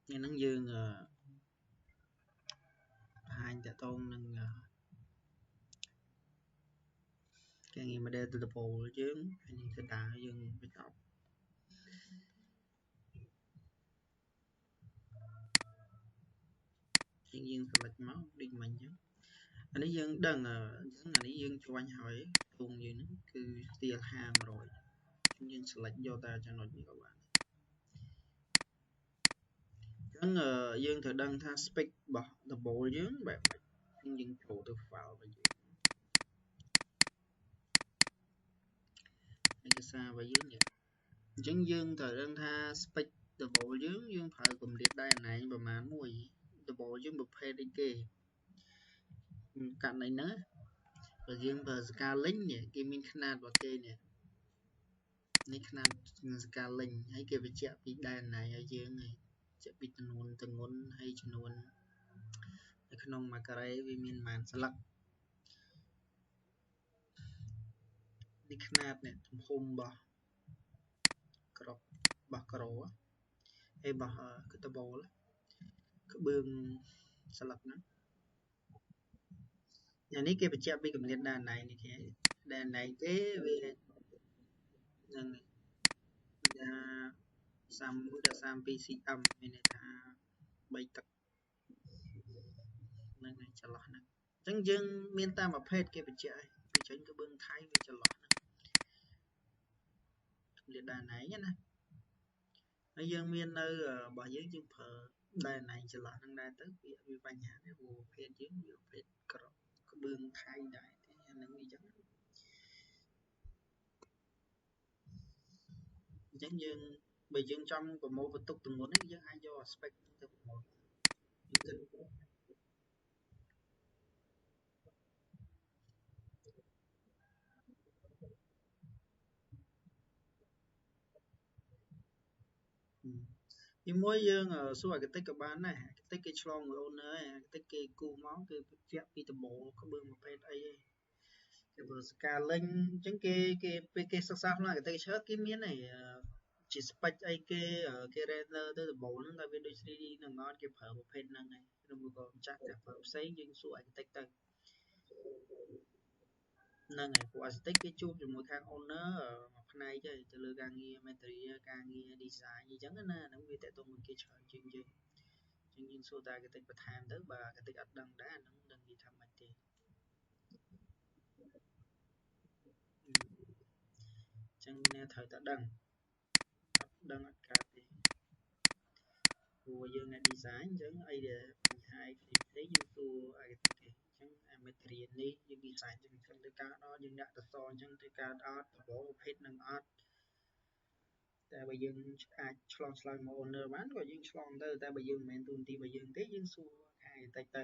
ngày nắng dương hai anh đã tôn nâng cái ngày mà đeo từ tập bộ chứ anh sẽ đá dương bị đọc chuyện dương phải lệch máu đi mình chứ anh ấy dương đừng dương anh ấy dương cho anh hỏi cùng gì nữa cứ tiền hàng rồi chúng dương sẽ lệch vô ta cho nó như các bạn hắn dương thử đăng tha speak bỏ tập bộ chứ bạn mày dương chủ từ vào và gì anh cho xa và dưới nhỉ chứng dương thử đăng tha speak tập bộ chứ dương phải cùng liệt đây này và mà mùi tập bộ chứ một phe đi kì cạnh này nữa và dương vào Scarlett nhỉ cái mình khăn và kê nèនេះខ្នាត Scarlett ហើយគេបញ្ជាក់ពីដែនណៃឲ្យយើងហើយជាក់ពីចំនួនទងន់ហើយចំនួននៅក្នុងមួយការ៉េវាមានប៉ុន្មានស្លឹកនេះខ្នាតនេះទំហំរបស់ក្របរបស់ក្រូហើយរបស់កតបូលក្បឿងស្លឹកហ្នឹងយ៉ាងនេះគេបញ្ជាក់ពីកម្រិតដែនណៃនេះគេដែនណៃគេវានឹងថា31.32 cm មានន័យថា3ទឹកហ្នឹងហើយចន្លោះហ្នឹងអញ្ចឹងយើងមានតាមប្រភេទគេបញ្ជាក់ហើយវាចេញក្បឿងថៃវាចន្លោះហ្នឹងកម្រិតដែនណៃណាហើយយើងមាននៅរបស់យើងយើងប្រើដែនណៃចន្លោះហ្នឹងដែរទៅវាបញ្ហាទេព្រោះប្រភេទយើងវាប្រភេទក្របក្បឿងថៃដែរទេហ្នឹងអញ្ចឹងយើងបើយើងចង់ប្រមូលបន្ទុកទម្ងន់នេះយើងអាចយក aspect ទៅប្រមូលយើងគិតពីមួយយើងសួរអកតិចក៏បានដែរអកតិចគេឆ្លងមួយអូនហើយអកតិចគេគូមកគឺបញ្ជាក់ពីដំបូលក្បឿងប្រភេទអីគេបើសកាលេងអញ្ចឹងគេពេលគេសិក្សាក្នុងអកតិចឈើគេមានហើយជា spec អីគេ render ទៅដំបូលហ្នឹងតែវាដូច 3D នឹងអត់គេប្រើប្រភេទហ្នឹងហើយឬមួយក៏ម្ចាស់តែប្រើផ្សេងយើងសួរអកតិចទៅហ្នឹងហើយពួក architect គេជួបជាមួយខាង owner មួយផ្នែកទៅលើការងារ material ការងារ design អញ្ចឹងណាហ្នឹងវាតេតងមួយគេច្រើនជាងយើងអញ្ចឹងយើងសួរតែ architect បន្ថែមទៅបើ architect អត់ដឹងដែរអាហ្នឹងដឹងនិយាយថាមិនទេអញ្ចឹងមានត្រូវតែដឹងអត់ដឹងអត់កើតទេព្រោះយើងអ្នក design អញ្ចឹងអីដែលបញ្ហាផ្សេងៗយើងសួរ architect គេអញ្ចឹង material នេះយើង design អញ្ចឹងទៅកើតអត់យើងដាក់ទៅសអញ្ចឹងទៅកើតអត់ប្រភេទនឹងអត់តែបើយើងអាចឆ្លងឆ្លើយមក owner បានក៏យើងឆ្លងទៅតែបើយើងមិនមែនទូនទីរបស់យើងទេយើងសួរខាងតិចទៅ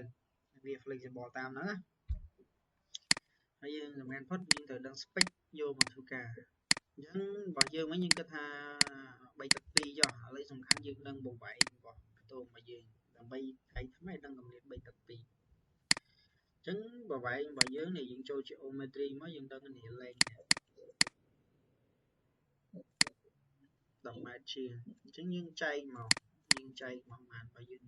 វា flexible តាមហ្នឹងណាហើយយើងសំខាន់ផុតយើងត្រូវដឹង spec យកមកធ្វើការអញ្ចឹងរបស់យើងវិញយើងគិតថា3ទឹក2ចុះឥឡូវសំខាន់យើងដឹងប្រវែងរបស់ផ្ទោមរបស់យើងដើម្បីថៃថ្មីដឹងកម្រិត3ទឹក2អញ្ចឹងប្រវែងរបស់យើងនេះយើងចូល geometry មកយើងដឹងនេះលេខនេះ10ម៉ែត្រជាអញ្ចឹងយើងចែកមកបានបើយើង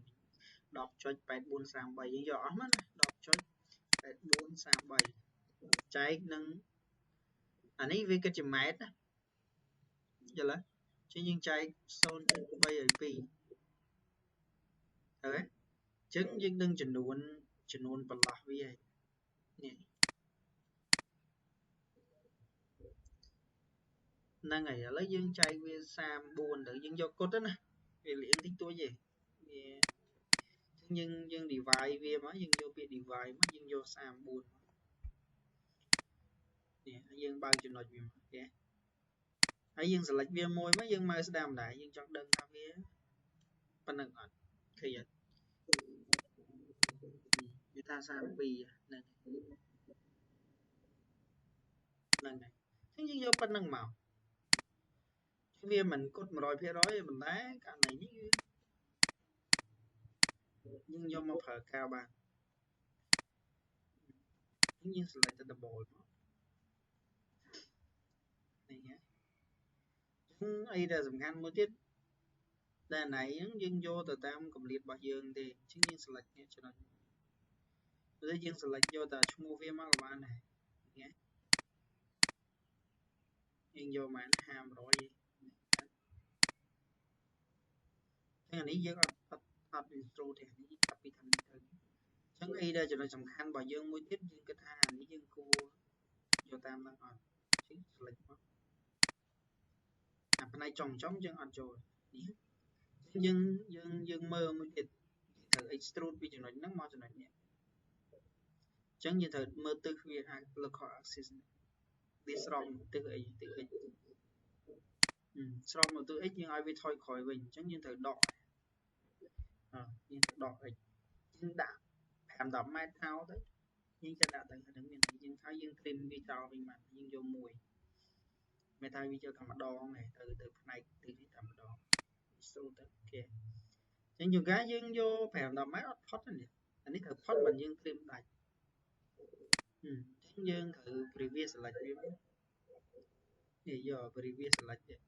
10.8433យើងយកអស់មកណា10.8433ចែកនឹងអានេះវាគិតជាម៉ែត្រណាយល់ទេអញ្ចឹងយើងចែក 0.3 ឲ្យ2ហើយអញ្ចឹងយើងដឹងចំនួនបន្លោះវាហើយនេះហ្នឹងហើយឥឡូវយើងចែកវា34ទៅយើងយកគត់ទៅណាវាលៀងតិចតួចទេវាយើង divide វាមកយើងយកពាក្យ divide មកយើងយក34មកនេះយើងបើកចំណុចវាមកទេហើយយើង select វាមួយមកយើងមើលស្ដាំដែរយើងចង់ដឹងថាវាប៉ុណ្ណឹងអត់ឃើញអត់វាថា32ហ្នឹងហើយអញ្ចឹងយើងយកប៉ុណ្ណឹងមកវាមិនគត់ 100% ទេប៉ុន្តែករណីនេះយើងយកមកប្រើការបានយើង select ទៅ double មកនេះហ៎អីដែលសំខាន់មួយទៀត តែណៃហ្នឹងយើងយកទៅតាមកម្រិតរបស់យើងទេអញ្ចឹងយើង select នេះចំណុចឬយើង select យកតែឈ្មោះវាមកក៏បានដែរណាយើងយកមក500ឯងចឹងអានេះយើងអត់ intro ទេអានេះ copy តាមនេះទៅអញ្ចឹងអីដែលចំណុចសំខាន់របស់យើងមួយទៀតយើងគិតថាអានេះយើងគួរយកតាមហ្នឹងអត់អញ្ចឹង select មកអាផ្នែកចំយើងអត់ចូលនេះយើងមើលមួយទៀតត្រូវ extrude ពីចំណុចហ្នឹងមកចំណុចនេះអញ្ចឹងយើងត្រូវមើលទិសវា local axis វាស្របនឹងទិសអីទិស x ស្របនឹងទិស x យើងឲ្យវាថយក្រោយវិញអញ្ចឹងយើងត្រូវដកយើងត្រូវដក x យើងដាក់5-10ម៉ែត្រថោទៅយើងจะដាក់ទៅហ្នឹងមានន័យយើងថាយើងត្រៀមវាចោលវិញមកយើងយកមួយមិនថាវាយកតែម្ដងទេទៅផ្នែកទិសនេះតែម្ដងស្រួលទៅគេអញ្ចឹងយើងយើងយក5-10ម៉ែត្រអត់ផុតទេនេះអានេះត្រូវផុតបើយើងត្រៀមដាច់អញ្ចឹងយើងត្រូវ previous select វានេះយក previous select នេះ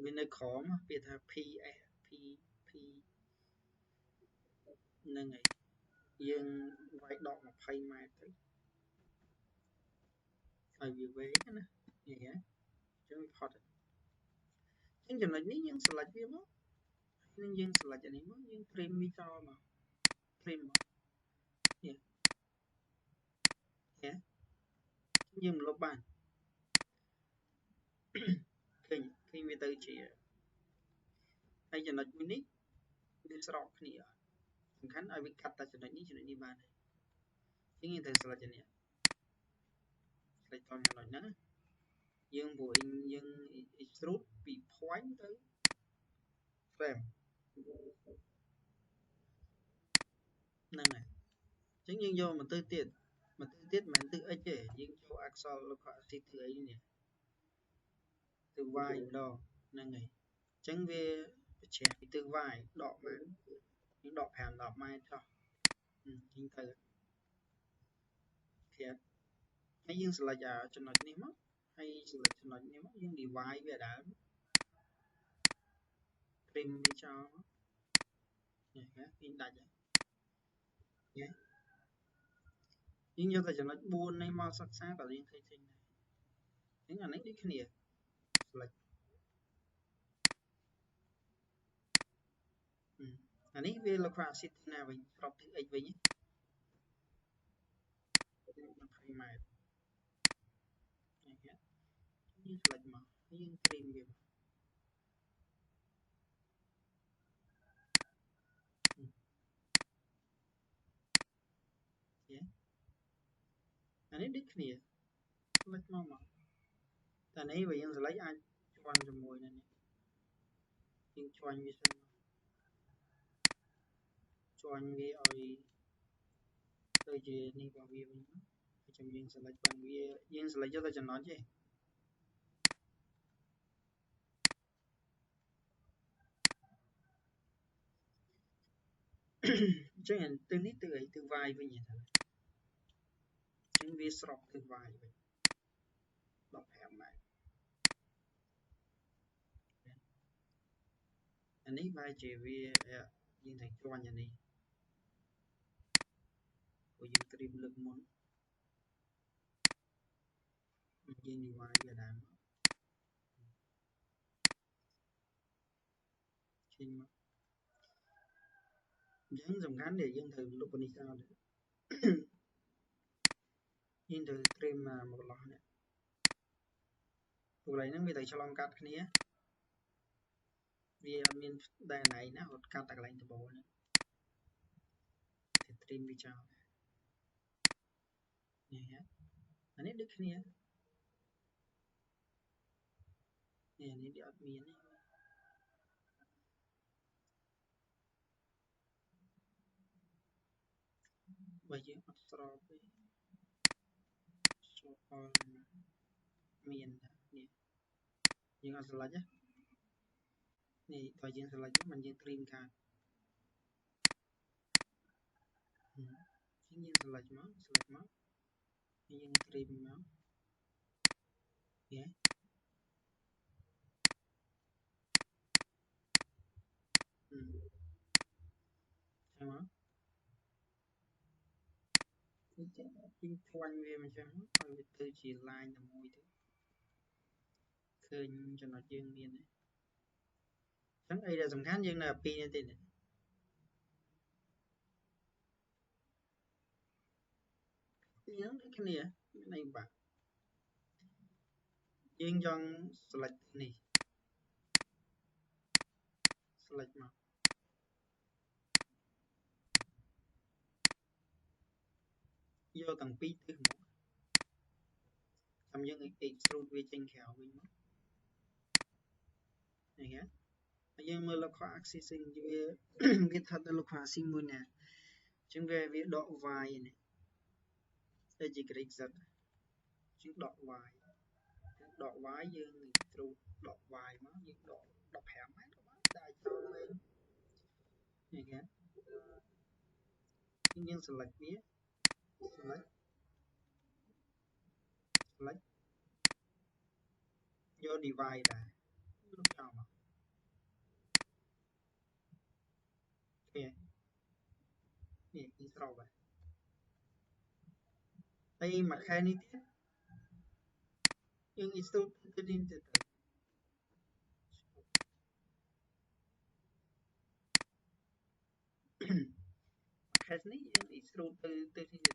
វានៅក្រោមពាក្យថា PS P ហ្នឹងហើយយើងវាយដក20ម៉ែត្រទៅឲ្យវាវែងណានេះហ៎អញ្ចឹងវាផុតអញ្ចឹងចំណុចនេះយើង select វាមកហើយយើង select អានេះមកយើង trim វាចោលមក trim មកនេះយើងលុបបានឃើញវាទៅជាហើយចំណុចមួយនេះវាស្របគ្នាសំខាន់ឲ្យវាកាត់តែចំណុចនេះបានអញ្ចឹងយើងត្រូវ select អានេះ select តាមចំណុចហ្នឹងយើងព្រោះយើង extrude ពី point ទៅ frame ហ្នឹងហើយអញ្ចឹងយើងយកមកទៅទៀតមិនមែនទិស x ទេយើងចូលអក្សរ local axis ទិសអីនេះទិស y ម្ដងហ្នឹងហើយអញ្ចឹងវាបញ្ជាពីទិស y ដកបានយើងដក5-10ម៉ែត្រចុះយើងទៅព្រាបហើយយើង select ចំណុចនេះមកហើយ select ចំណុចនេះមកយើង divide វាដើម trim វាចោលនេះគេដាច់ហើយយើងយកតែចំណុច4នេះមកសិក្សាក៏យើងឃើញដែរអញ្ចឹងអានេះដូចគ្នា select អានេះវា local axis ណាវិញស្របទិស x វិញ20ម៉ែត្រនេះយើង select មកហើយយើង trim វាមកអានេះដូចគ្នា select មកតែនេះបើយើង select អាចជាន់ជាមួយនឹងនេះយើងជាន់វាសិនជាន់វាឲ្យដូចជានេះរបស់វាវិញហើយចាំយើង select បានវាយើង select យកតែចំណុចទេអញ្ចឹងទិសនេះទិសអីទិស y វិញហ្នឹងអញ្ចឹងវាស្របទិស y វិញ15ម៉ែត្រអានេះបែរជាវាយើងត្រូវជាន់អានេះព្រោះយើង trim លើកមុនយើង divide វាដើមចេញមកអញ្ចឹងសំខាន់ដែលយើងត្រូវលុបនេះចោលយើងត្រូវ trim មកកន្លោះនេះព្រោះកន្លែងហ្នឹងវាត្រូវឆ្លងកាត់គ្នាវាអត់មានដែនណៃណារត់កាត់តែកន្លែងដបូលហ្នឹងទៅ trim វាចោលនេះអានេះដូចគ្នានេះអានេះវាអត់មានទេបើយើងអត់ស្របទេចូលអល់មាននេះយើងអត់ select នេះបើយើង select មិនយើង trim កាត់យើង select មកយើង trim មក យើងឆ្វាញ់វាមិនចឹងឲ្យវាទៅជា line តែមួយទៅឃើញចំណុចយើងមានទេអញ្ចឹងអីដែលសំខាន់យើងនៅពីនេះទេពីហ្នឹងដូចគ្នាមានអីបាក់យើងចង់ select នេះ select មកយកទាំងពីរទិសមកចាំយើង extrude វាចេញក្រៅវិញមកឃើញទេហើយយើងមើល local axis វិញវាថាទៅ local axis មួយណាអញ្ចឹងវាដក y នេះទៅជា grade z អញ្ចឹងដក y ដក y យើង extrude ដក y មកយើងដក15ម៉ែត្រក៏បានតែចូលវិញឃើញទេយើង select វា select យក divide ដែរលុបចោលមកឃើញនេះស្របហើយហើយមួយខែនេះទៀតយើង extrude ទៅនេះទៅមួយខែនេះយើង extrude ទៅនេះទៅអញ្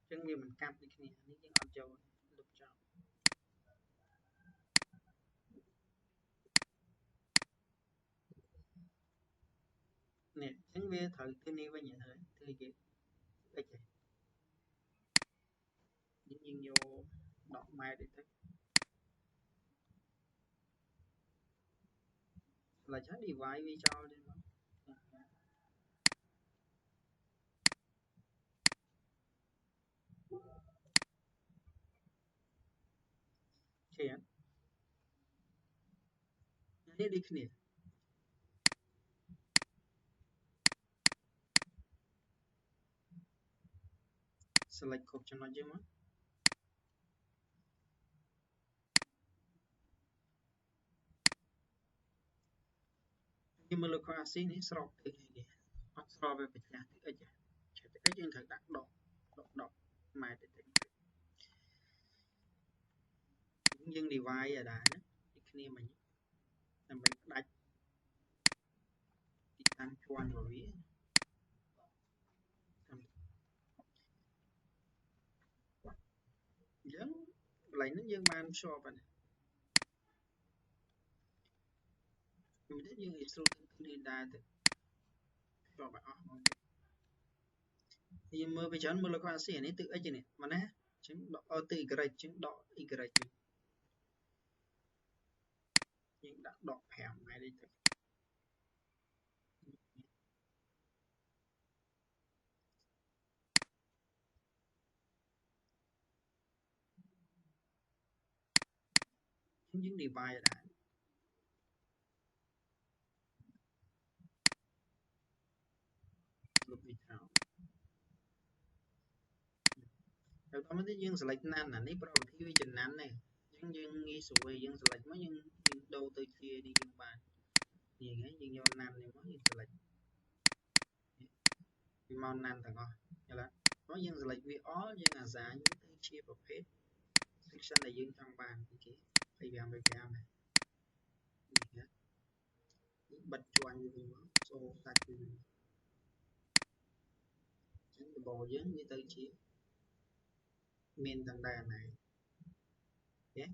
ចឹងវាមិនកាត់ដូចគ្នានេះយើងអត់ចូលលុបចោលនេះអញ្ចឹងវាត្រូវទៅនេះវិញហើយធ្វើគេតិចហើយយើងយក10ម៉ែត្រទៅឆ្លាច់ហើយ divide វាចោលទៅមកឃើញនេះដូចគ្នា select គ្រប់ចំណុចយើងមកយើងមើល local axis នេះស្របទៅគេអត់ស្របវាប្រចាំទៅ x ឆែកទៅ x យើងត្រូវដាក់ដក10ម៉ែត្រទៅយើង divide ឲ្យដែរណាដូចគ្នាមិញដើម្បីផ្ដាច់ទីតាំងជាន់របស់វាអញ្ចឹងកន្លែងហ្នឹងយើងបានភ្ជាប់ហើយមិនទេយើង extrude ទៅនេះដែរទៅភ្ជាប់ឲ្យអស់មកទៅយើងមើលវាច្រើនមើល local axis នេះទិស x នេះមកណាអញ្ចឹងដកទៅ y អញ្ចឹងដក y វិញយើងដាក់ដក5ម៉ែត្រទៅយើង divide ដែរលុបវាចោលហើយតាមនេះយើង select ណាន់អានេះប្រវត្តិវាចំណាន់ដែរអញ្ចឹងយើងងាយស្រួលយើង select មកយើងដូរទៅជានេះយើងបាននេះហ្នឹងយើងយកណាន់នេះមកយើង select វាមកណាន់ទាំងអស់យល់ទេមកយើង select វា all យើង assign វាទៅជាប្រភេទ section ដែលយើងចង់បានពីគេ25ដែរនេះបិទជាន់វាវិញមកចូលសាច់វាវិញអញ្ចឹងដំបូងយើងវាទៅជាមានទាំងដែរណែទេ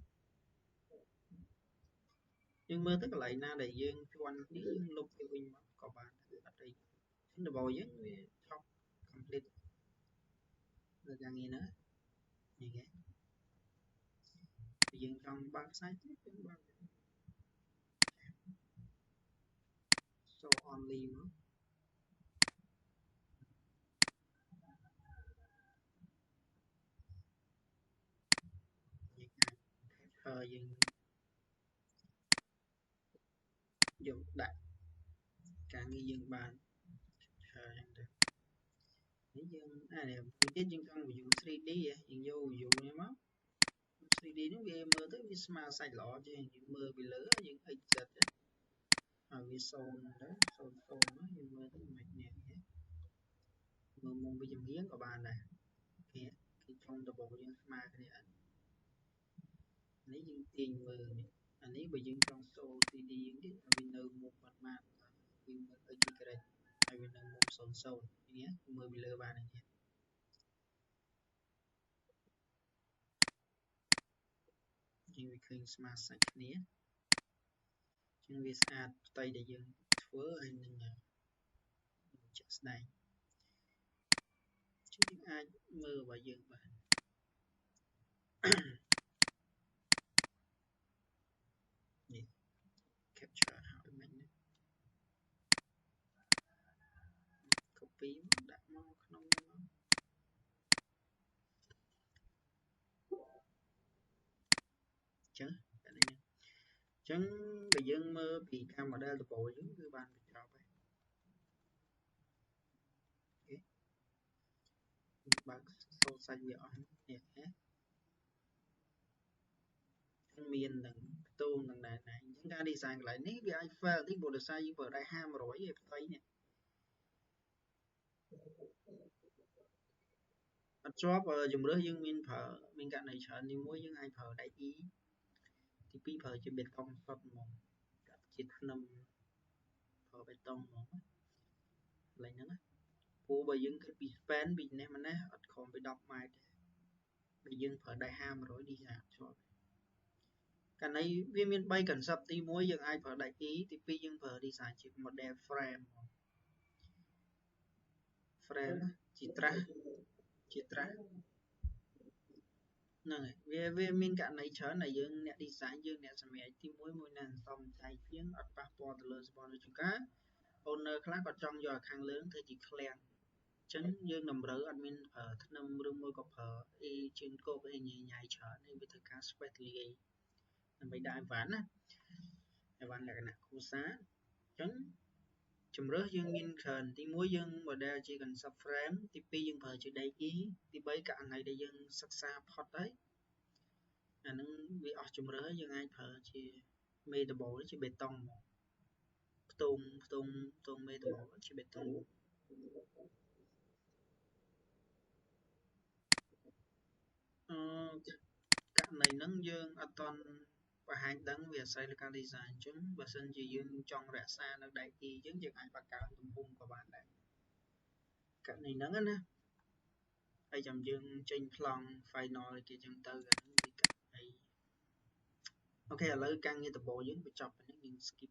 យើងមើលទៅកន្លែងណាដែលយើងជាន់នេះយើងលុបវាវិញមកក៏បានអត់អីដំបូងយើងវាថប់ complete នៅយ៉ាងនេះណានេះគេយើងចង់បើក site ទៀតយើងបើក show only មកយើងអាចយើងយកដាក់ការងារយើងបានអញ្ចឹងទៅនេះយើងនេះមួយទៀតយើងចង់ view 3D យើងយក view នេះមក 3D នេះវាមើលទៅវាស្មើសាច់ល្អជាងយើងមើលពីលើយើង exit ឲ្យវា0ទៅ00មកយើងមើលទៅមិននេះមើលមុំវាចម្រៀងក៏បានដែរឃើញ cái trong double dương mà cái này anh dương tiền mơ anh ấy bây dương trong số CD dương cái vì nợ một mặt mà dương ở cái cái ai vì nợ một số số nhé mơ bị lơ bàn này nhé dương vì khơi smart sạch nhé dương vì ad tay để dương thua anh nên just này chứ những ai mơ và dương và capture hỏi mình copy đặt nó không nó chứ cái này nè chứ bây giờ mơ bị camera từ bộ dưới cứ ban bị cho vậy bạn sâu xanh nhỏ nè miền đằng tôn đằng này chúng ta đi sang lại ní cái iPhone tí bộ được sai vừa đại ham rồi vậy thấy nè job dùng rửa dương min phở min cạnh này sợ đi muối dương ai phở đại ý thì pi phở chỉ bê tông sọt một chỉ nằm phở bê tông một lại nữa cô bây giờ cái bị span bị nè mà nè ở còn bị đọc mai bây giờ phở đại ham rồi đi ra cho cái này viên miền bay cần sập tí muối dương ai phở đại ý thì pi dương phở đi xài chỉ một đẹp frame frame chỉ tra này về mình cả này chớ này dương nè đi sáng dương nè xem mẹ thì mỗi mỗi lần xong chạy tiếng ở passport từ lời sponsor chúng cá owner khác còn trong giờ khang lớn thì chỉ clear chấn dương nằm rỡ admin ở thất năm rương môi cọp ở y trên cô cái nhảy nhảy chớ nên bị thực cá specially là bị đại ván á đại ván là cái nạc khu xá chấn chùm rớt dương nhìn khờn thì mỗi dương mà đa chỉ cần subframe thì pi dương phở chỉ đầy ý thì bấy cả này để dương sắc xa pot đấy nó bị ở trong rỡ nhưng ai phở chỉ mê đồ bộ chỉ bê tông tôm tôm tôm mê đồ bộ chỉ bê tông ờ, các này nâng dương ở toàn và hai đấng về xây là design chúng và sân chỉ dương trong rẽ xa nó đại kỳ chứng chừng ai bạc cao tùm hung của bạn đấy các này nâng á ai chồng dương trên plong final kia chân tư là nó bị cắt này ok là lấy căng như tập bộ dương bị chọc nó nhưng skip